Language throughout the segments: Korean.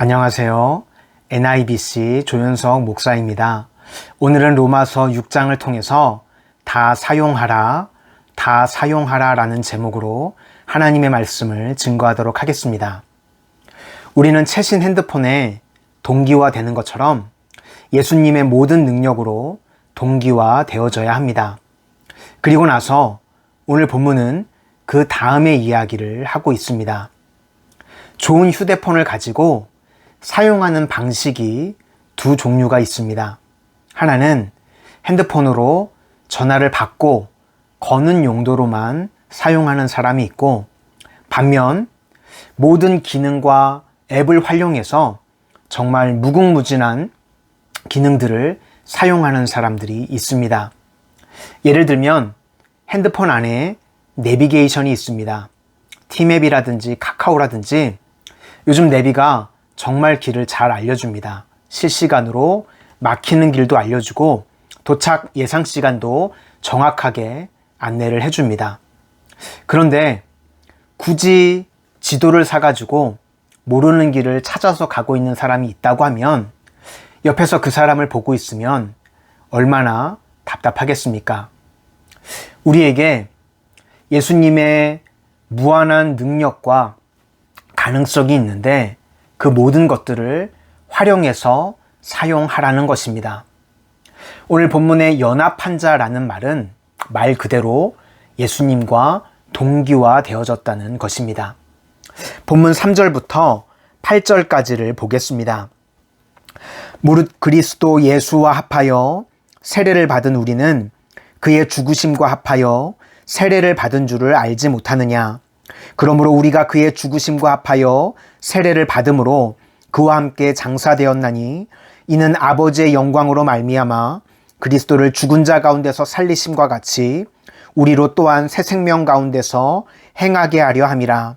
안녕하세요. NIBC 조윤석 목사입니다. 오늘은 로마서 6장을 통해서 다 사용하라 라는 제목으로 하나님의 말씀을 증거하도록 하겠습니다. 우리는 최신 핸드폰에 동기화되는 것처럼 예수님의 모든 능력으로 동기화되어져야 합니다. 그리고 나서 오늘 본문은 그 다음의 이야기를 하고 있습니다. 좋은 휴대폰을 가지고 사용하는 방식이 두 종류가 있습니다. 하나는 핸드폰으로 전화를 받고 거는 용도로만 사용하는 사람이 있고, 반면 모든 기능과 앱을 활용해서 정말 무궁무진한 기능들을 사용하는 사람들이 있습니다. 예를 들면 핸드폰 안에 내비게이션이 있습니다. 티맵이라든지 카카오라든지 요즘 내비가 정말 길을 잘 알려줍니다. 실시간으로 막히는 길도 알려주고 도착 예상 시간도 정확하게 안내를 해줍니다. 그런데 굳이 지도를 사가지고 모르는 길을 찾아서 가고 있는 사람이 있다고 하면 옆에서 그 사람을 보고 있으면 얼마나 답답하겠습니까? 우리에게 예수님의 무한한 능력과 가능성이 있는데 그 모든 것들을 활용해서 사용하라는 것입니다. 오늘 본문의 연합한 자라는 말은 말 그대로 예수님과 동기화되어졌다는 것입니다. 본문 3절부터 8절까지를 보겠습니다. 무릇 그리스도 예수와 합하여 세례를 받은 우리는 그의 죽으심과 합하여 세례를 받은 줄을 알지 못하느냐. 그러므로 우리가 그의 죽으심과 합하여 세례를 받음으로 그와 함께 장사되었나니 이는 아버지의 영광으로 말미암아 그리스도를 죽은 자 가운데서 살리심과 같이 우리로 또한 새 생명 가운데서 행하게 하려 함이라.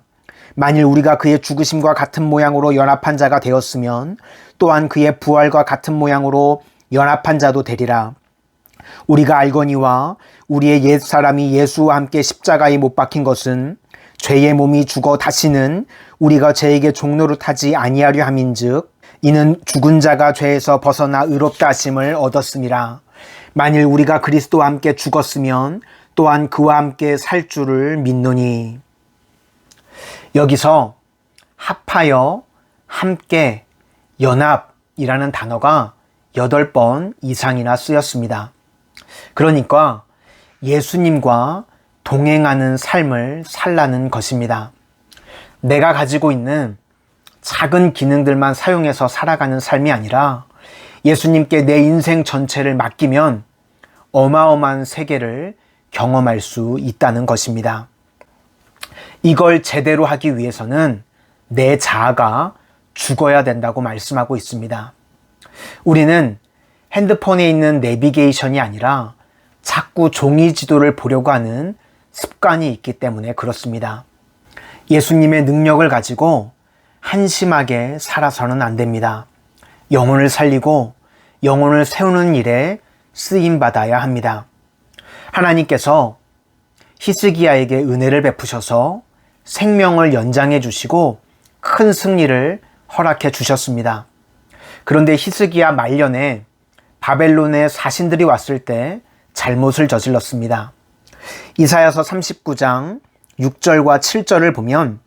만일 우리가 그의 죽으심과 같은 모양으로 연합한 자가 되었으면 또한 그의 부활과 같은 모양으로 연합한 자도 되리라. 우리가 알거니와 우리의 옛사람이 예수와 함께 십자가에 못 박힌 것은 죄의 몸이 죽어 다시는 우리가 죄에게 종노릇하지 아니하려 함인즉 이는 죽은 자가 죄에서 벗어나 의롭다 하심을 얻었음이라. 만일 우리가 그리스도와 함께 죽었으면 또한 그와 함께 살 줄을 믿노니. 여기서 합하여, 함께, 연합이라는 단어가 8번 이상이나 쓰였습니다. 그러니까 예수님과 동행하는 삶을 살라는 것입니다. 내가 가지고 있는 작은 기능들만 사용해서 살아가는 삶이 아니라 예수님께 내 인생 전체를 맡기면 어마어마한 세계를 경험할 수 있다는 것입니다. 이걸 제대로 하기 위해서는 내 자아가 죽어야 된다고 말씀하고 있습니다. 우리는 핸드폰에 있는 내비게이션이 아니라 자꾸 종이 지도를 보려고 하는 습관이 있기 때문에 그렇습니다. 예수님의 능력을 가지고 한심하게 살아서는 안 됩니다. 영혼을 살리고 영혼을 세우는 일에 쓰임받아야 합니다. 하나님께서 히스기야에게 은혜를 베푸셔서 생명을 연장해 주시고 큰 승리를 허락해 주셨습니다. 그런데 히스기야 말년에 바벨론의 사신들이 왔을 때 잘못을 저질렀습니다. 이사야서 39장 6절과 7절을 보면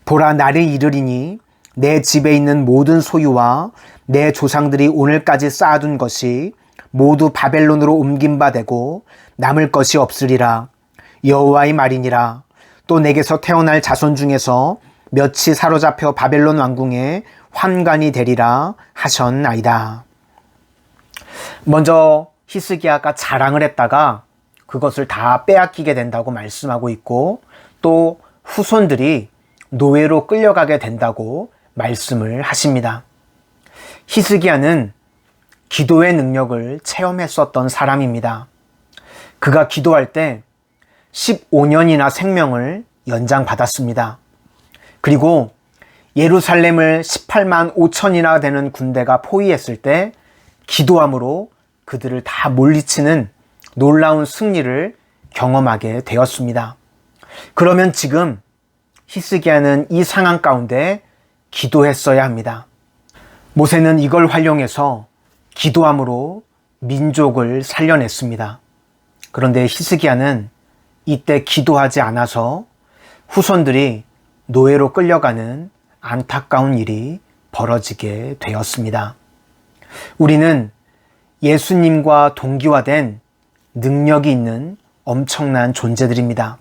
보라 날이 이르리니 내 집에 있는 모든 소유와 내 조상들이 오늘까지 쌓아둔 것이 모두 바벨론으로 옮긴 바 되고 남을 것이 없으리라. 여호와의 말이니라. 또 내게서 태어날 자손 중에서 몇이 사로잡혀 바벨론 왕궁에 환관이 되리라 하셨나이다. 먼저 히스기야가 자랑을 했다가 그것을 다 빼앗기게 된다고 말씀하고 있고, 또 후손들이 노예로 끌려가게 된다고 말씀을 하십니다. 히스기야는 기도의 능력을 체험했었던 사람입니다. 그가 기도할 때 15년이나 생명을 연장받았습니다. 그리고 예루살렘을 18만 5천이나 되는 군대가 포위했을 때 기도함으로 그들을 다 물리치는 놀라운 승리를 경험하게 되었습니다. 그러면 지금 히스기야는 이 상황 가운데 기도했어야 합니다. 모세는 이걸 활용해서 기도함으로 민족을 살려냈습니다. 그런데 히스기야는 이때 기도하지 않아서 후손들이 노예로 끌려가는 안타까운 일이 벌어지게 되었습니다. 우리는 예수님과 동기화된 능력이 있는 엄청난 존재들입니다.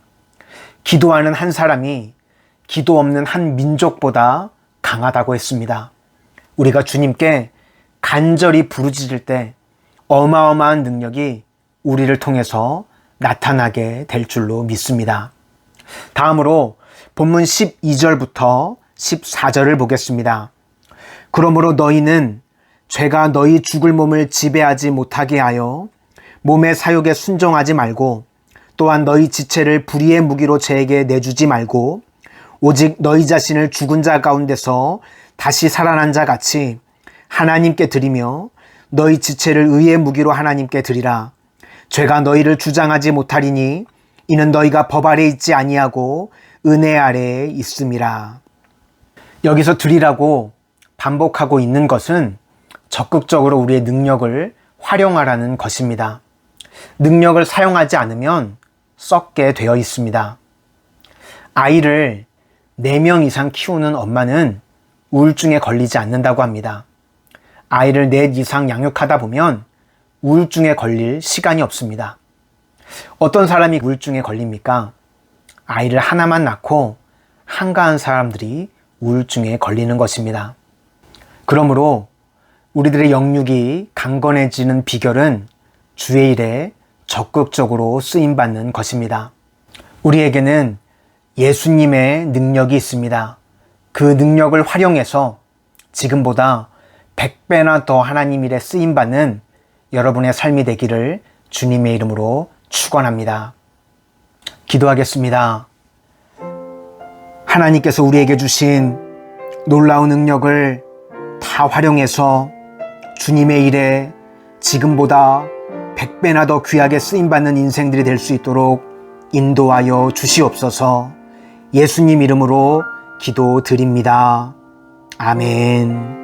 기도하는 한 사람이 기도 없는 한 민족보다 강하다고 했습니다. 우리가 주님께 간절히 부르짖을 때 어마어마한 능력이 우리를 통해서 나타나게 될 줄로 믿습니다. 다음으로 본문 12절부터 14절을 보겠습니다. 그러므로 너희는 죄가 너희 죽을 몸을 지배하지 못하게 하여 몸의 사욕에 순종하지 말고 또한 너희 지체를 불의의 무기로 죄에게 내주지 말고 오직 너희 자신을 죽은 자 가운데서 다시 살아난 자 같이 하나님께 드리며 너희 지체를 의의 무기로 하나님께 드리라. 죄가 너희를 주장하지 못하리니 이는 너희가 법 아래에 있지 아니하고 은혜 아래에 있음이라. 여기서 드리라고 반복하고 있는 것은 적극적으로 우리의 능력을 활용하라는 것입니다. 능력을 사용하지 않으면 썩게 되어 있습니다. 아이를 4명 이상 키우는 엄마는 우울증에 걸리지 않는다고 합니다. 아이를 4 이상 양육하다 보면 우울증에 걸릴 시간이 없습니다. 어떤 사람이 우울증에 걸립니까? 아이를 하나만 낳고 한가한 사람들이 우울증에 걸리는 것입니다. 그러므로 우리들의 영육이 강건해지는 비결은 주의 일에 적극적으로 쓰임받는 것입니다. 우리에게는 예수님의 능력이 있습니다. 그 능력을 활용해서 지금보다 100배나 더 하나님 일에 쓰임받는 여러분의 삶이 되기를 주님의 이름으로 축원합니다. 기도하겠습니다. 하나님께서 우리에게 주신 놀라운 능력을 다 활용해서 주님의 일에 지금보다 100배나 더 귀하게 쓰임받는 인생들이 될 수 있도록 인도하여 주시옵소서. 예수님 이름으로 기도드립니다. 아멘.